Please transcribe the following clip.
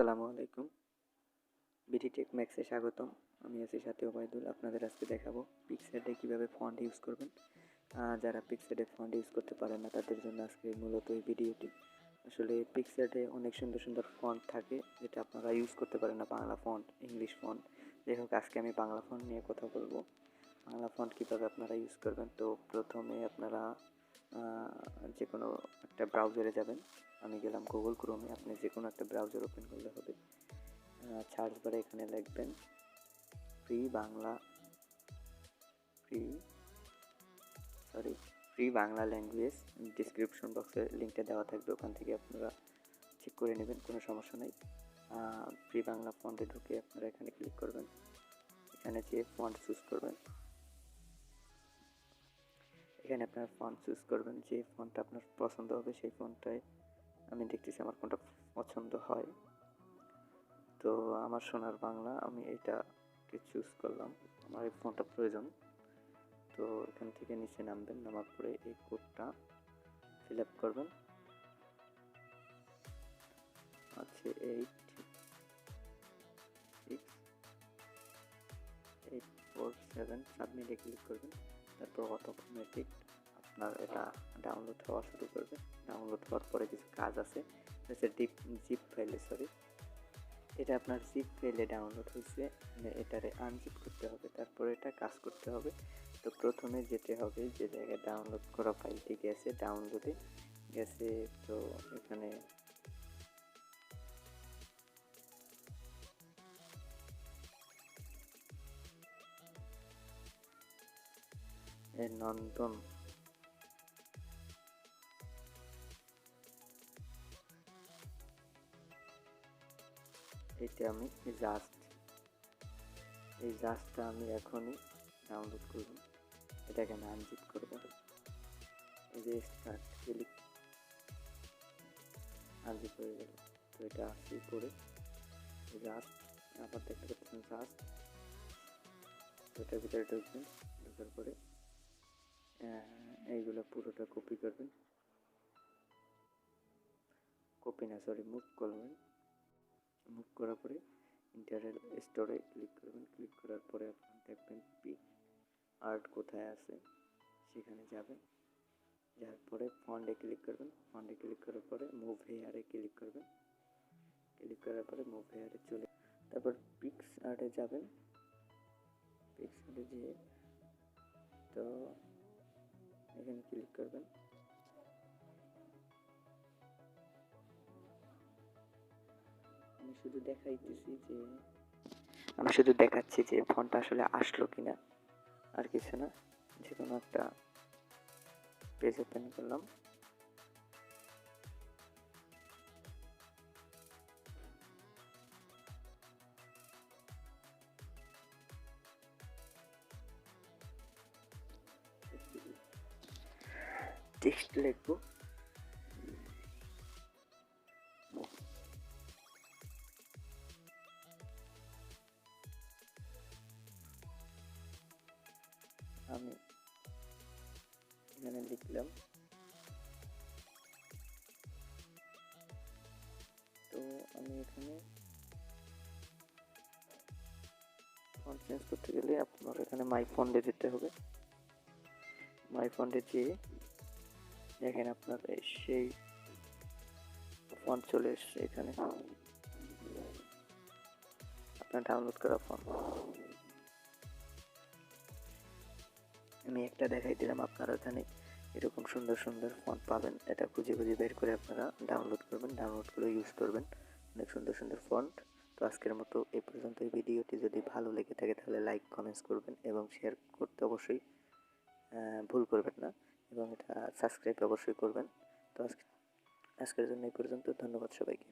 আসসালামু আলাইকুম। BD take ম্যাক্সে স্বাগতম। আমি আছি সাথে ওবায়দুল। আপনাদের আজকে দেখাবো পিক্সার্টে কীভাবে ফন্ট ইউজ করবেন। যারা পিক্সার্টে ফন্ট ইউজ করতে পারেন না তাদের জন্য আজকে মূলত এই ভিডিওটি। আসলে পিক্সার্টে অনেক সুন্দর সুন্দর ফন্ট থাকে যেটা আপনারা ইউজ করতে পারেন না, বাংলা ফন্ট, ইংলিশ ফন্ট। যাই হোক, আজকে আমি বাংলা ফন্ট নিয়ে কথা বলবো। বাংলা ফন্ট কীভাবে আপনারা ইউজ করবেন। তো প্রথমে আপনারা যে কোনো একটা ব্রাউজারে যাবেন। আমি গেলাম গুগল ক্রোমে। আপনি যে কোনো একটা ব্রাউজার ওপেন করলে হবে। সার্চ বারে এখানে লিখবেন ফ্রি বাংলা ল্যাঙ্গুয়েজ। ডিসক্রিপশন বক্সে লিঙ্কটা দেওয়া থাকবে, ওখান থেকে আপনারা চেক করে নেবেন, কোনো সমস্যা নেই। ফ্রি বাংলা ফন্টে ঢুকে আপনারা এখানে ক্লিক করবেন। এখানে যে ফন্ট চুজ করবেন, এখানে আপনার ফন্ট চুজ করবেন। যে ফন্টটা আপনার পছন্দ হবে সেই ফন্টটায় আমি দেখতেছি আমার কোনটা পছন্দ হয়। তো আমার সোনার বাংলা, আমি এটাকে চুজ করলাম, আমার এই ফন্টটা প্রয়োজন। তো এখান থেকে নিচে নামবেন, নামার পরে এই কোডটা ফিল আপ করবেন। আছে 868447, সাবমিটে ক্লিক করবেন। তারপর অটোমেটিক আপনার এটা ডাউনলোড হওয়া শুরু করবে। ডাউনলোড হওয়ার পরে কিছু কাজ আছে, জিপ ফাইলে এটা আপনার জিপ ফাইলে ডাউনলোড হয়েছে, এটারে আনজিপ করতে হবে, তারপরে এটা কাজ করতে হবে। তো প্রথমে যেতে হবে যে জায়গায় ডাউনলোড করা ফাইলটি গেছে, ডাউনলোডে গেছে। তো এখানে নন্দন এটা আমি জাস্টটা আমি এখনই ডাউনলোড করব। এটাকে আমি আনজিপ করবো। এই যে স্টার্ট ক্লিক, আনজিপ হয়ে গেল। তো এটা আসি পরে জাস্ট, আবার দেখতে পাচ্ছেন জাস্ট। এটার ভিতরে ঢুকবেন, ঢোকার পরে এইগুলো পুরোটা কপি করবেন, মুভ করবেন। মুভ করার পরে ইন্টারনাল স্টোরে ক্লিক করবেন। ক্লিক করার পরে আপনার দেখবেন পিক আর্ট কোথায় আছে, সেখানে যাবেন। যাওয়ার পরে ফন্টে ক্লিক করবেন। ফন্টে ক্লিক করার পরে মুভ হেয়ারে ক্লিক করবেন। ক্লিক করার পরে মুভ হেয়ারে চলে, তারপর পিক্স আর্টে যাবেন। পিক্স আর্টে যেয়ে তো এখানে ক্লিক করবেন। আমি শুধু দেখাচ্ছি যে ফন্টটা আসলে আসলো কিনা, আর কিছু না। যে কোনো একটা পেজ ওপেন করলাম। টেক্সট লিখবো। আমি এখানে লিখলাম। তো আমি এখানে ফন্ট চেঞ্জ করতে গেলে আপনার এখানে মাই ফন্টে যেতে হবে। মাই ফন্টে যেয়ে দেখেন আপনার সেই ফন্ট চলে এসছে। এখানে আপনার ডাউনলোড করা ফন্ট আমি একটা দেখাই দিলাম। আপনারা এখানে এরকম সুন্দর সুন্দর ফন্ট পাবেন, এটা খুঁজে বের করে আপনারা ডাউনলোড করবেন, ডাউনলোড করে ইউজ করবেন। অনেক সুন্দর সুন্দর ফন্ট। তো আজকের মতো এই পর্যন্ত। এই ভিডিওটি যদি ভালো লেগে থাকে তাহলে লাইক, কমেন্টস করবেন এবং শেয়ার করতে অবশ্যই ভুল করবেন না, এবং এটা সাবস্ক্রাইব অবশ্যই করবেন। তো আজকের জন্য এই পর্যন্ত। ধন্যবাদ সবাইকে।